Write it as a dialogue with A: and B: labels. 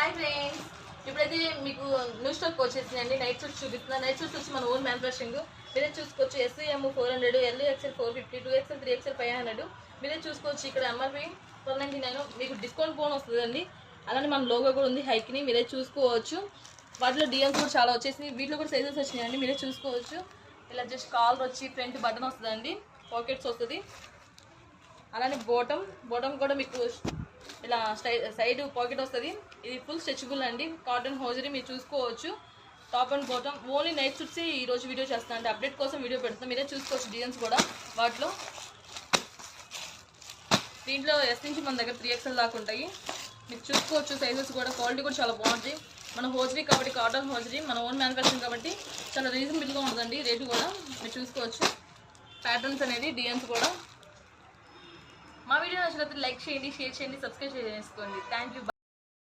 A: Hi friends, ఇప్పుడైతే మీకు new stock వచ్చేసిందండి. నైట్ సూట్స్ చూపిస్తున్నాను. నైట్ సూట్స్ వచ్చి మన ఓన్ మ్యానుఫ్యాక్చరింగ్. మీరే చూసుకోవచ్చు. SCM 400, LXL 450, 2XL 3XL 500. మీరే చూసుకోవచ్చు. ఇక్కడ MRP 499. మీకు డిస్కౌంట్ బోన్ వస్తుందండి. అలానే మన లోగో కూడా ఉంది హైక్ని, మీరే చూసుకోవచ్చు. వాటిలో డిఎన్స్ కూడా చాలా వచ్చేసింది. వీటిలో కూడా సైజెస్ వచ్చినాయండి, మీరే చూసుకోవచ్చు. ఇలా జస్ట్ కాలర్ వచ్చి ఫ్రంట్ బటన్ వస్తుందండి, పాకెట్స్ వస్తుంది. అలానే బాటమ్ కూడా మీకు ఇలా సైడ్ పాకెట్ వస్తుంది. ఇది ఫుల్ స్ట్రెచబుల్ అండి, కాటన్ హోజరీ మీరు చూసుకోవచ్చు. Top and bottom only night suits ఈరోజు వీడియో చేస్తాను అంటే అప్డేట్ కోసం వీడియో పెడుతున్నాం. మీరే చూసుకోవచ్చు డిజైన్స్ కూడా. వాటిలో దీంట్లో S నుంచి మన దగ్గర 3XL దాకా ఉంటాయి, మీరు చూసుకోవచ్చు. సైజెస్ కూడా క్వాలిటీ కూడా చాలా బాగుంటుంది. మన హోజరీ కాబట్టి కాటన్ హోజరీ, మన ఓన్ మ్యానుఫ్యాక్చరింగ్ కాబట్టి చాలా రీజనబుల్గా ఉంటుందండి. రేటు కూడా మీరు చూసుకోవచ్చు. ప్యాటర్న్స్ అనేది డిజైన్స్ కూడా. మా వీడియో నచ్చినట్లయితే లైక్ చేయండి, షేర్ చేయండి, సబ్స్క్రైబ్ చేసుకోండి. Thank you.